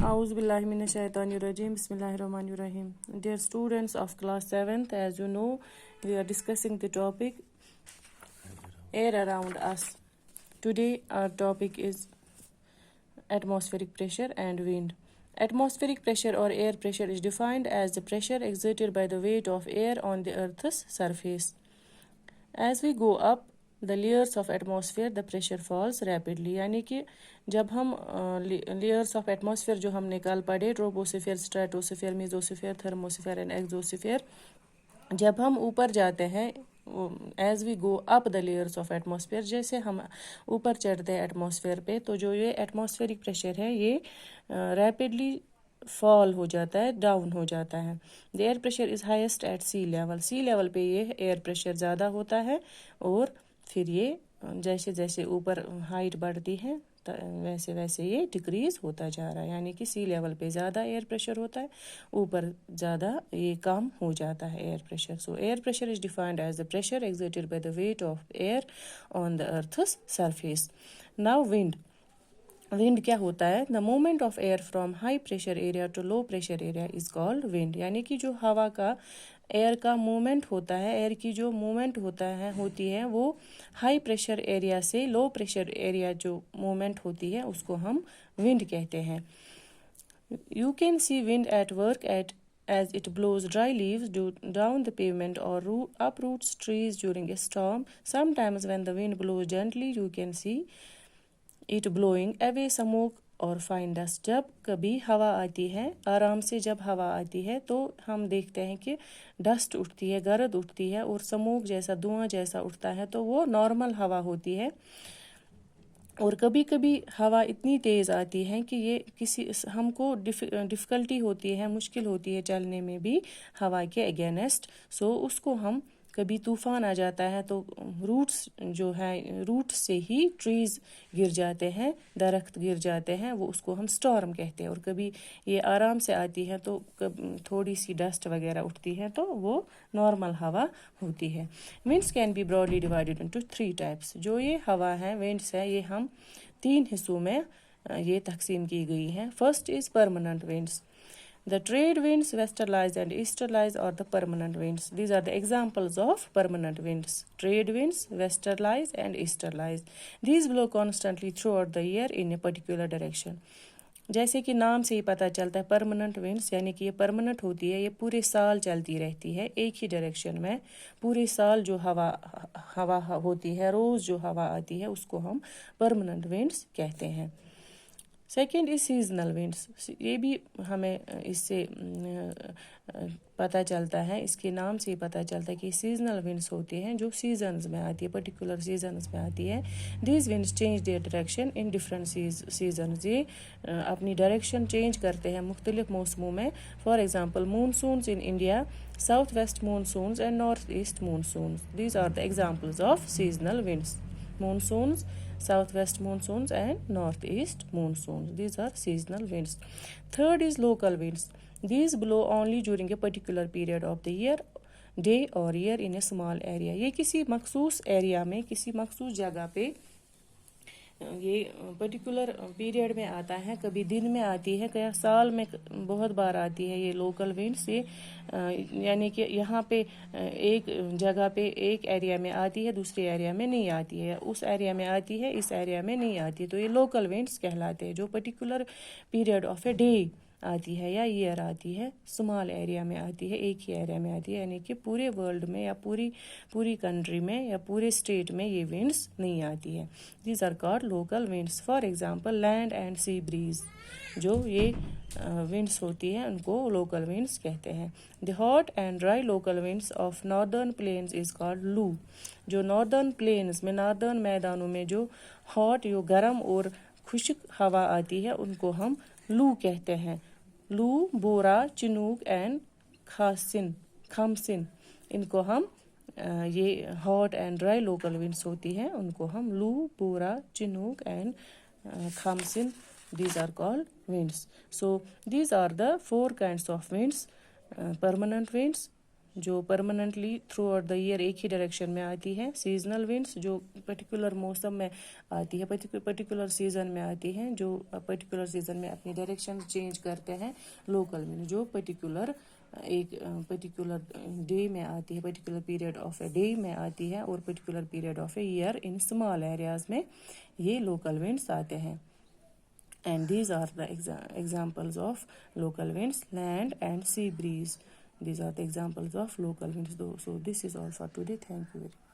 A'udhu billahi minash shaitanir rajim. Bismillahir rahmanir rahim. Dear students of class 7th, as you know, we are discussing the topic air around us. Today our topic is atmospheric pressure and wind. Atmospheric pressure or air pressure is defined as the pressure exerted by the weight of air on the earth's surface. As we go up the layers of atmosphere, the pressure falls rapidly. यानी कि जब हम layers of atmosphere जो हमने कल पढ़े, troposphere, stratosphere, mesosphere, thermosphere and exosphere, जब हम ऊपर जाते हैं, as we go up the layers of atmosphere, जैसे हम ऊपर चढ़ते हैं एटमॉस्फेयर पे, तो जो ये एटमॉस्फेरिक प्रेशर है ये रैपिडली फॉल हो जाता है, डाउन हो जाता है. The air pressure is highest at sea level. Sea level पे ये एयर प्रेशर ज़्यादा होता है और फिर ये जैसे जैसे ऊपर हाइट बढ़ती है वैसे वैसे ये डिक्रीज होता जा रहा है. यानी कि सी लेवल पे ज़्यादा एयर प्रेशर होता है, ऊपर ज़्यादा ये कम हो जाता है air pressure. So air pressure is defined as the pressure exerted by the weight of air on the earth's surface. Now wind. Wind क्या होता है? The movement of air from high pressure area to low pressure area is called wind. यानी कि जो हवा का air का movement होता है, एयर की जो मूवमेंट होती है वो हाई प्रेशर एरिया से लो प्रेशर एरिया जो मूवमेंट होती है उसको हम विंड कहते हैं. You can see wind at work at as it blows dry leaves down the pavement or uproots trees during a storm. Sometimes when the wind blows gently, you can see it blowing away smoke और fine dust. जब कभी हवा आती है, आराम से जब हवा आती है तो हम देखते हैं कि डस्ट उठती है, गर्द उठती है और स्मोक जैसा, धुआं जैसा उठता है, तो वो नॉर्मल हवा होती है. और कभी कभी हवा इतनी तेज़ आती है कि ये हमको डिफ़िकल्टी होती है, मुश्किल होती है चलने में भी हवा के अगेंस्ट. सो उसको हम, कभी तूफ़ान आ जाता है तो रूट्स जो है, रूट से ही ट्रीज़ गिर जाते हैं, दरख्त गिर जाते हैं, वो उसको हम स्टॉर्म कहते हैं. और कभी ये आराम से आती है तो थोड़ी सी डस्ट वगैरह उठती है तो वो नॉर्मल हवा होती है. Winds can be broadly divided into 3 types. जो ये हवा है, विंड्स है, ये हम 3 हिस्सों में ये तकसीम की गई हैं. First is permanent winds. The trade winds, westerlies and easterlies are the permanent winds. These are the examples of permanent winds. Trade winds, westerlies and easterlies. These blow constantly throughout the year in a particular direction. जैसे कि नाम से ही पता चलता है, permanent winds यानी कि ये परमानेंट होती है, ये पूरे साल चलती रहती है एक ही डायरेक्शन में. पूरे साल जो हवा होती है, रोज़ जो हवा आती है उसको हम परमानेंट विंड्स कहते हैं. Second is seasonal winds. ये भी हमें इससे पता चलता है, इसके नाम से ही पता चलता है कि सीजनल विंड्स होती हैं जो सीजन्स में आती है, पर्टिकुलर सीजन्स में आती है. These winds change their direction in different seasons. ये अपनी डायरेक्शन चेंज करते हैं मुख्तलिफ मौसमों में. For example monsoons in India, south west monsoons and north east monsoons. These are the examples of seasonal winds. Monsoons, southwest monsoons and northeast monsoons. These are seasonal winds. Third is local winds. These blow only during a particular period of the year, day or year in a small area. ये किसी मखसूस area में, किसी मखसूस जगह पे ये particular period में आता है. कभी दिन में आती है, क्या साल में बहुत बार आती है ये लोकल विंड्स. ये यानी कि यहाँ पे एक जगह पे एक एरिया में आती है, दूसरे एरिया में नहीं आती है, उस एरिया में आती है, इस एरिया में नहीं आती है. तो ये लोकल विंड्स कहलाते हैं, जो particular period of a day आती है या ईयर आती है, स्मॉल एरिया में आती है, एक ही एरिया में आती है. यानी कि पूरे वर्ल्ड में या पूरी कंट्री में या पूरे स्टेट में ये विंड्स नहीं आती है. These are called local winds. For example land and sea breeze, जो ये विंड्स होती हैं उनको लोकल विंड्स कहते हैं. The hot and dry local winds of northern plains is called लू. जो नॉर्दर्न प्लेन्स में, नॉर्दर्न मैदानों में जो हॉट, जो गर्म और खुश्क हवा आती है उनको हम लू कहते हैं. लू, बोरा, चिनूक एंड खामसिन, इनको हम ये hot and dry local winds होती हैं, उनको हम Loo, Bora, Chinook and Khamsin, these are called winds. So these are the 4 kinds of winds: permanent winds, جو permanently throughout the year ایک ہی ڈائریکشن میں آتی ہے. سیزنل ونڈس جو پرٹیکولر موسم میں آتی ہے, پرٹیکولر سیزن میں آتی ہیں, جو پرٹیکولر سیزن میں اپنی ڈائریکشن چینج کرتے ہیں. لوکل ونڈ جو ایک پرٹیکولر ڈے میں آتی ہے, particular period of a day میں آتی ہے, اور particular period of a year in small areas میں یہ لوکل ونڈس آتے ہیں. And these are the examples of local winds, land and sea breeze. These are the examples of local winds. So this is all for today. Thank you very much.